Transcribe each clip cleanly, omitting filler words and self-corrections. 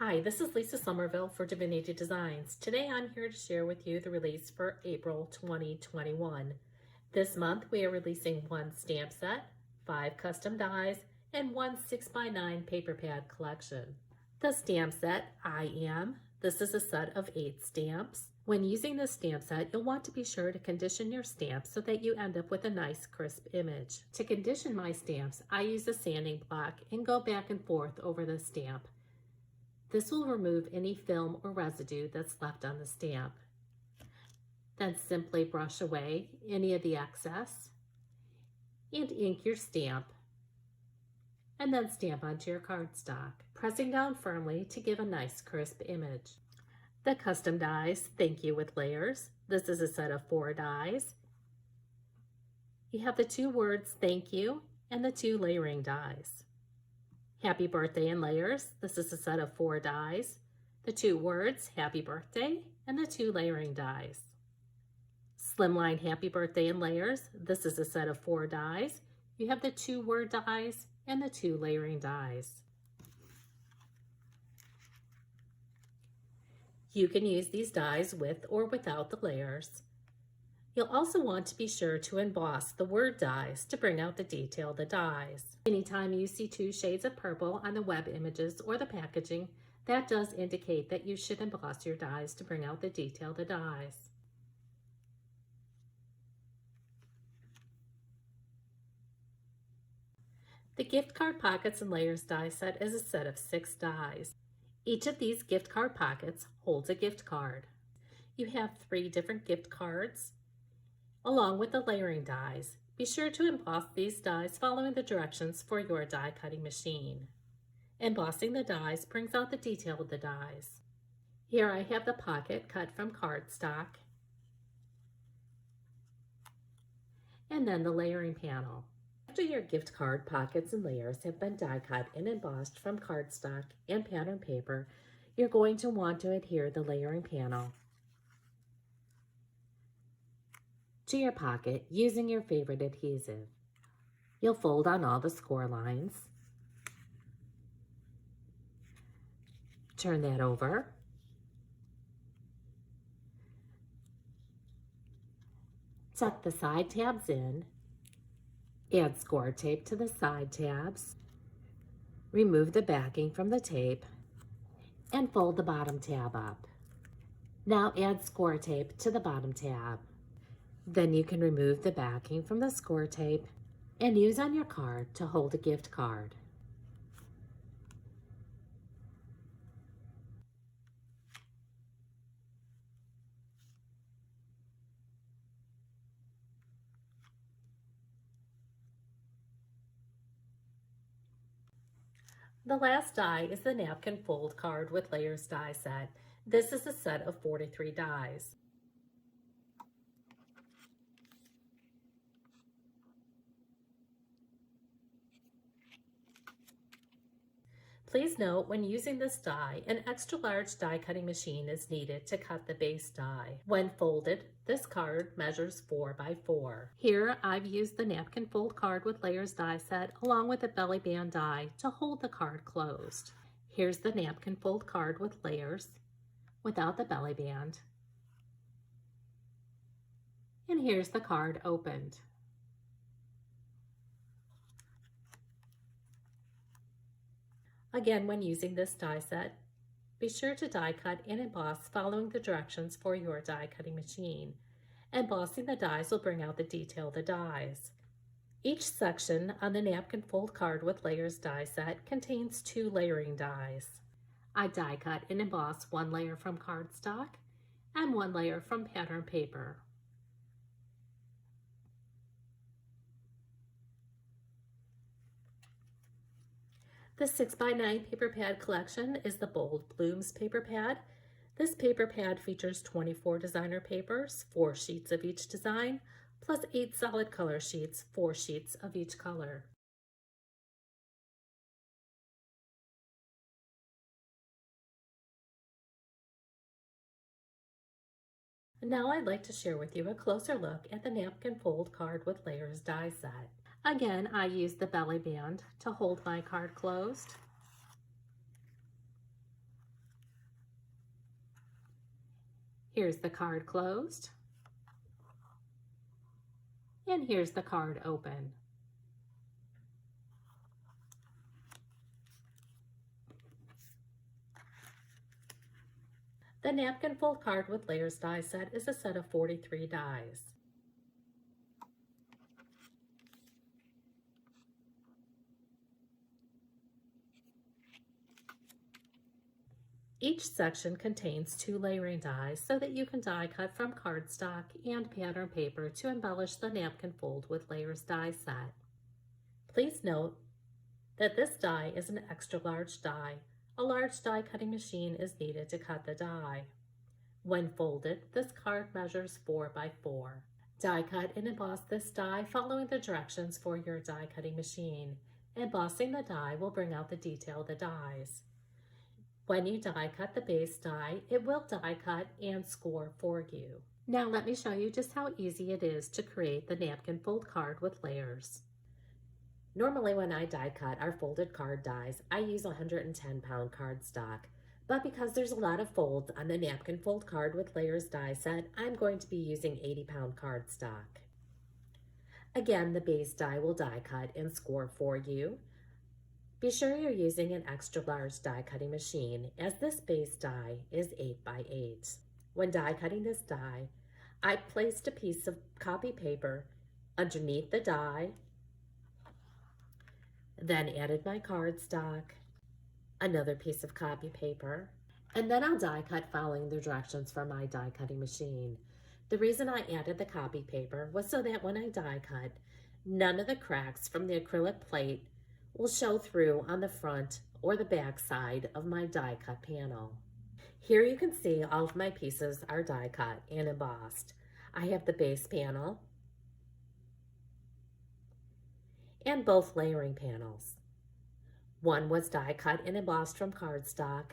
Hi, this is Lisa Somerville for Divinity Designs. Today I'm here to share with you the release for April 2021. This month we are releasing one stamp set, 5 custom dies, and one 6x9 paper pad collection. The stamp set, I Am. This is a set of 8 stamps. When using this stamp set, you'll want to be sure to condition your stamps so that you end up with a nice crisp image. To condition my stamps, I use a sanding block and go back and forth over the stamp. This will remove any film or residue that's left on the stamp. Then simply brush away any of the excess and ink your stamp, and then stamp onto your cardstock, pressing down firmly to give a nice crisp image. The custom dies thank you with layers. This is a set of 4 dies. You have the 2 words thank you and the 2 layering dies. Happy birthday in layers. This is a set of 4 dies. The 2 words happy birthday and the 2 layering dies. Slimline happy birthday in layers. This is a set of 4 dies. You have the 2 word dies and the 2 layering dies. You can use these dies with or without the layers. You'll also want to be sure to emboss the word dies to bring out the detail of the dies. Anytime you see 2 shades of purple on the web images or the packaging, that does indicate that you should emboss your dies to bring out the detail of the dies. The gift card pockets and layers die set is a set of 6 dies. Each of these gift card pockets holds a gift card. You have 3 different gift cards along with the layering dies. Be sure to emboss these dies following the directions for your die cutting machine. Embossing the dies brings out the detail of the dies. Here I have the pocket cut from cardstock and then the layering panel. After your gift card pockets and layers have been die cut and embossed from cardstock and pattern paper, you're going to want to adhere the layering panel to your pocket using your favorite adhesive. You'll fold on all the score lines, turn that over, tuck the side tabs in, add score tape to the side tabs, remove the backing from the tape, and fold the bottom tab up. Now add score tape to the bottom tab. Then you can remove the backing from the score tape and use on your card to hold a gift card. The last die is the napkin fold card with layers die set. This is a set of 43 dies. Please note, when using this die, an extra large die cutting machine is needed to cut the base die. When folded, this card measures 4 by 4. Here, I've used the napkin fold card with layers die set along with a belly band die to hold the card closed. Here's the napkin fold card with layers without the belly band. And here's the card opened. Again, when using this die set, be sure to die cut and emboss following the directions for your die cutting machine. Embossing the dies will bring out the detail of the dies. Each section on the napkin fold card with layers die set contains 2 layering dies. I die cut and emboss 1 layer from cardstock and 1 layer from pattern paper. The 6x9 paper pad collection is the Bold Blooms paper pad. This paper pad features 24 designer papers, 4 sheets of each design, plus 8 solid color sheets, 4 sheets of each color. Now I'd like to share with you a closer look at the napkin fold card with layers die set. Again, I use the belly band to hold my card closed. Here's the card closed. And here's the card open. The napkin fold card with layers die set is a set of 43 dies. Each section contains 2 layering dies so that you can die cut from cardstock and pattern paper to embellish the napkin fold with layers die set. Please note that this die is an extra large die. A large die cutting machine is needed to cut the die. When folded, this card measures 4 by 4. Die cut and emboss this die following the directions for your die cutting machine. Embossing the die will bring out the detail of the dies. When you die cut the base die, it will die cut and score for you. Now let me show you just how easy it is to create the napkin fold card with layers. Normally when I die cut our folded card dies, I use 110-pound cardstock. But because there's a lot of folds on the napkin fold card with layers die set, I'm going to be using 80-pound cardstock. Again, the base die will die cut and score for you. Be sure you're using an extra large die cutting machine, as this base die is 8 by 8. When die cutting this die, I placed a piece of copy paper underneath the die, then added my cardstock, another piece of copy paper, and then I'll die cut following the directions from my die cutting machine. The reason I added the copy paper was so that when I die cut, none of the cracks from the acrylic plate will show through on the front or the back side of my die cut panel. Here you can see all of my pieces are die cut and embossed. I have the base panel and both layering panels. One was die cut and embossed from cardstock,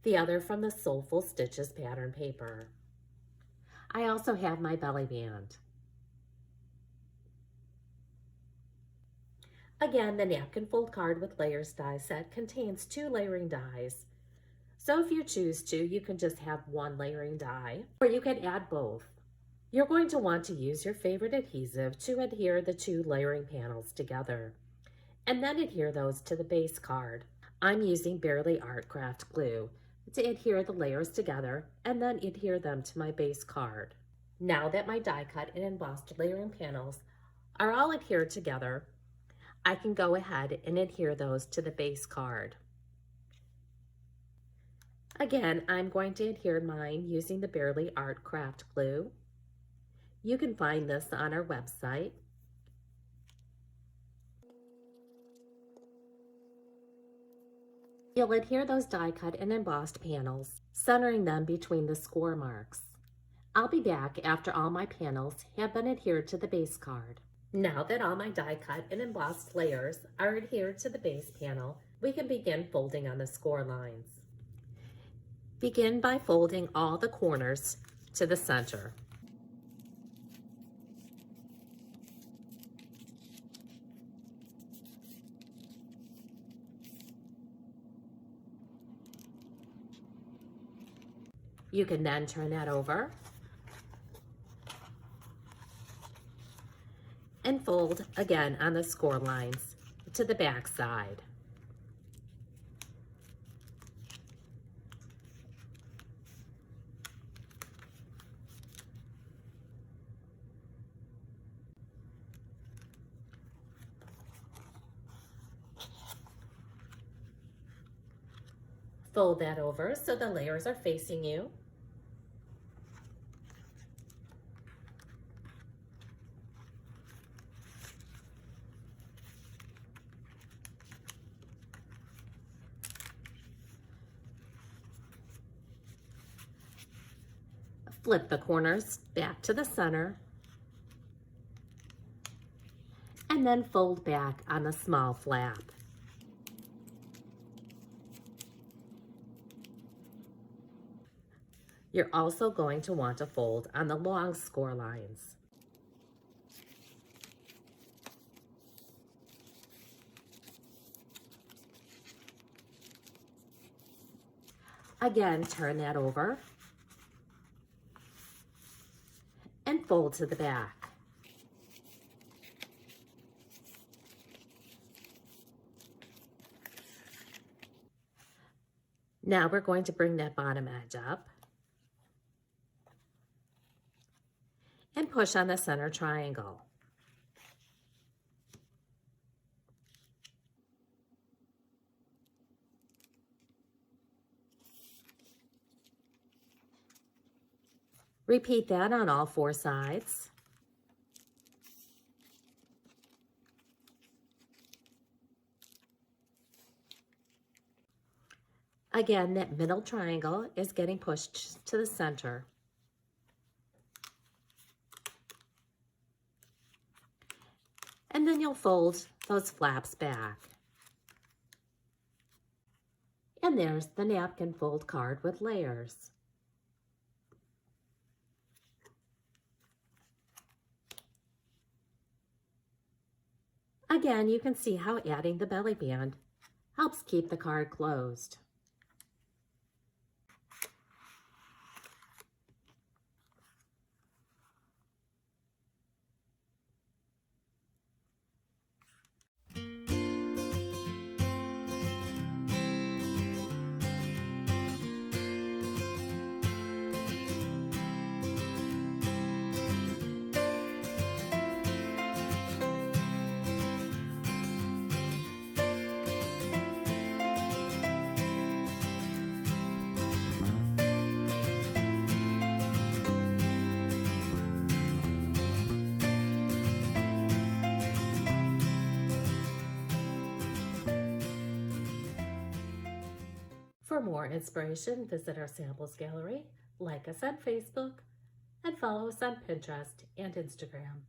the other from the Soulful Stitches pattern paper. I also have my belly band. Again, the napkin fold card with layers die set contains 2 layering dies. So if you choose to, you can just have 1 layering die, or you can add both. You're going to want to use your favorite adhesive to adhere the 2 layering panels together, and then adhere those to the base card. I'm using Barely Art Craft glue to adhere the layers together and then adhere them to my base card. Now that my die cut and embossed layering panels are all adhered together, I can go ahead and adhere those to the base card. Again, I'm going to adhere mine using the Barely Art Craft glue. You can find this on our website. You'll adhere those die cut and embossed panels, centering them between the score marks. I'll be back after all my panels have been adhered to the base card. Now that all my die cut and embossed layers are adhered to the base panel, we can begin folding on the score lines. Begin by folding all the corners to the center. You can then turn that over and fold again on the score lines to the back side. Fold that over so the layers are facing you. Flip the corners back to the center and then fold back on the small flap. You're also going to want to fold on the long score lines. Again, turn that over and fold to the back. Now we're going to bring that bottom edge up and push on the center triangle. Repeat that on all 4 sides. Again, that middle triangle is getting pushed to the center. And then you'll fold those flaps back. And there's the napkin fold card with layers. Again, you can see how adding the belly band helps keep the card closed. For more inspiration, visit our samples gallery, like us on Facebook, and follow us on Pinterest and Instagram.